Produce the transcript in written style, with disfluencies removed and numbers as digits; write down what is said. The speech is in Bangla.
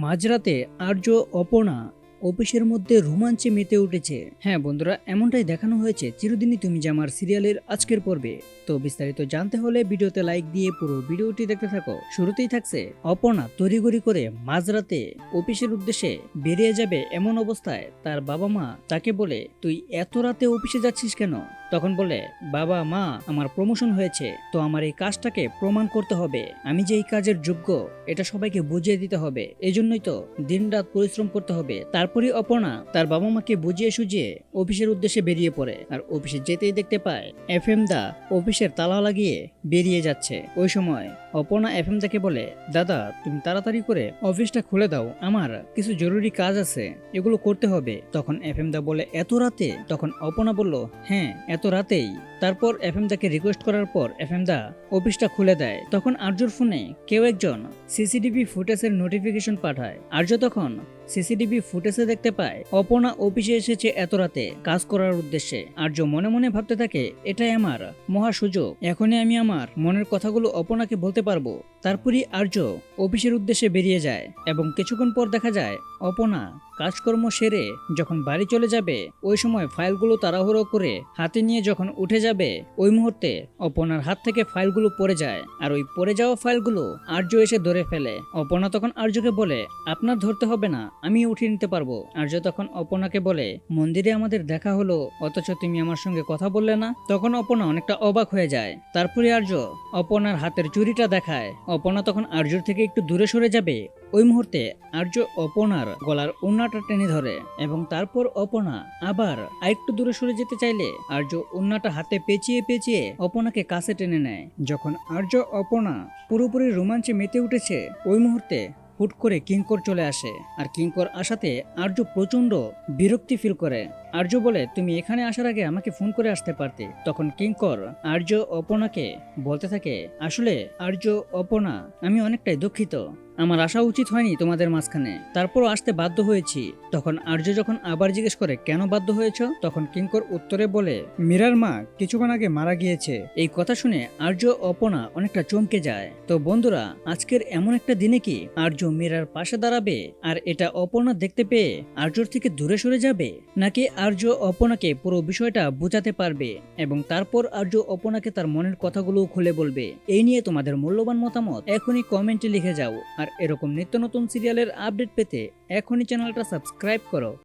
মাঝরাতে আর্য অপর্ণা অফিসের মধ্যে রোমাঞ্চে মেতে উঠেছে। হ্যাঁ বন্ধুরা, এমনটাই দেখানো হয়েছে চিরদিনই তুমি যে আমার সিরিয়ালের আজকের পর্বে। তো বিস্তারিত জানতে হলে ভিডিওতে লাইক দিয়ে পুরো ভিডিওটি দেখতে থাকো। শুরুতেই থাকছে অপর্ণা তড়িঘড়ি করে মাঝরাতে অফিসের উদ্দেশ্যে বেরিয়ে যাবে, এমন অবস্থায় তার বাবা মা তাকে বলে, তুই এত রাতে অফিসে যাচ্ছিস কেন? তখন বলে, বাবা মা, আমার প্রমোশন হয়েছে, তো আমার এই কাজটাকে প্রমাণ করতে হবে, আমি যে এই কাজের যোগ্য এটা সবাইকে বুঝিয়ে দিতে হবে, এজন্যই তো দিনরাত পরিশ্রম করতে হবে। তারপরে অপর্ণা তার বাবা মাকে বুঝিয়ে সুঝিয়ে অফিসের উদ্দেশ্যে বেরিয়ে পড়ে। আর অফিসে যেতেই দেখতে পায় এফএম দা অফিসের তালা লাগিয়ে বেরিয়ে যাচ্ছে। ওই সময় অপর্ণা এফএম দাকে বলে, দাদা তুমি তাড়াতাড়ি করে অফিসটা খুলে দাও, আমার কিছু জরুরি কাজ আছে, এগুলো করতে হবে। তখন এফএম দা বলে, এত রাতে? তখন অপর্ণা বলল, হ্যাঁ এত রাতেই। তারপর এফএম দাকে রিকোয়েস্ট করার পর এফএম দা অফিসটা খুলে দেয়। তখন আর্যর ফোনে কেউ একজন সিসিটিভি ফুটেজের নোটিফিকেশন পাঠায়। আর্য তখন সিসিটিভি ফুটেজে দেখতে পায় অপর্ণা অফিসে এসেছে এত রাতে কাজ করার উদ্দেশ্যে। আর্য মনে মনে ভাবতে থাকে, এটাই আমার মহা সুযোগ, এখনই আমি আমার মনের কথাগুলো অপর্ণাকে বলতে পারবো। তারপরই আর্য অফিসের উদ্দেশ্যে বেরিয়ে যায় এবং কিছুক্ষণ পর দেখা যায় অপর্ণা কাজকর্ম সেরে যখন বাড়ি চলে যাবে, ওই সময় ফাইলগুলো তাড়াহুড়ো করে হাতে নিয়ে যখন উঠে যাবে, ওই মুহূর্তে অপর্ণার হাত থেকে ফাইলগুলো পড়ে যায়। আর ওই পড়ে যাওয়া ফাইলগুলো আর্য এসে ধরে ফেলে। অপর্ণা তখন আর্যকে বলে, আপনার ধরতে হবে না, আমি উঠিয়ে নিতে পারবো। আর্য তখন অপর্ণাকে বলে, মন্দিরে আমাদের দেখা হলো, অথচ তুমি আমার সঙ্গে কথা বললে না। তখন অপর্ণা অনেকটা অবাক হয়ে যায়। তারপরে আর্য অপর্ণার হাতের চুড়িটা দেখায়। অপর্ণা তখন আর্যর থেকে একটু দূরে সরে যাবে, ওই মুহূর্তে আর্য অপর্ণার গলার ওড়নাটা টেনে ধরে এবং তারপর অপর্ণা আবার আরেকটু দূরে সরে যেতে চাইলে আর্য ওড়নাটা হাতে পেঁচিয়ে পেঁচিয়ে অপর্ণাকে কাছে টেনে নেয়। যখন আর্য অপর্ণা পুরোপুরি রোমাঞ্চে মেতে উঠেছে, ওই মুহূর্তে হুট করে কিঙ্কর চলে আসে। আর কিঙ্কর আসাতে আর্য প্রচন্ড বিরক্তি ফিল করে। আর্য বলে, তুমি এখানে আসার আগে আমাকে ফোন করে আসতে পারতে। তখন কিঙ্কর আর্য অপর্ণাকে বলতে থাকে, আসলে আর্য অপর্ণা, আমি অনেকটাই দুঃখিত, আমার আসা উচিত হয়নি তোমাদের মাঝখানে, তারপরও আসতে বাধ্য হয়েছি। তখন আর্য যখন আবার জিজ্ঞেস করে, কেন বাধ্য হয়েছ? তখন কিঙ্কর উত্তরে বলে, মীরার মা কিছুক্ষণ আগে মারা গিয়েছে। এই কথা শুনে আর্য অপর্ণা অনেকটা চমকে যায়। তো বন্ধুরা, আজকের এমন একটা দিনে কি আর্য মীরার পাশে দাঁড়াবে আর এটা অপর্ণা দেখতে পেয়ে আর্যর থেকে দূরে সরে যাবে, নাকি আর্য অপর্ণাকে পুরো বিষয়টা বোঝাতে পারবে এবং তারপর আর্য অপর্ণাকে তার মনের কথাগুলো খুলে বলবে? এই নিয়ে তোমাদের মূল্যবান মতামত এখনই কমেন্টে লিখে যাও। আর এরকম নিত্য নতুন সিরিয়ালের আপডেট পেতে এখনই চ্যানেলটা সাবস্ক্রাইব করো।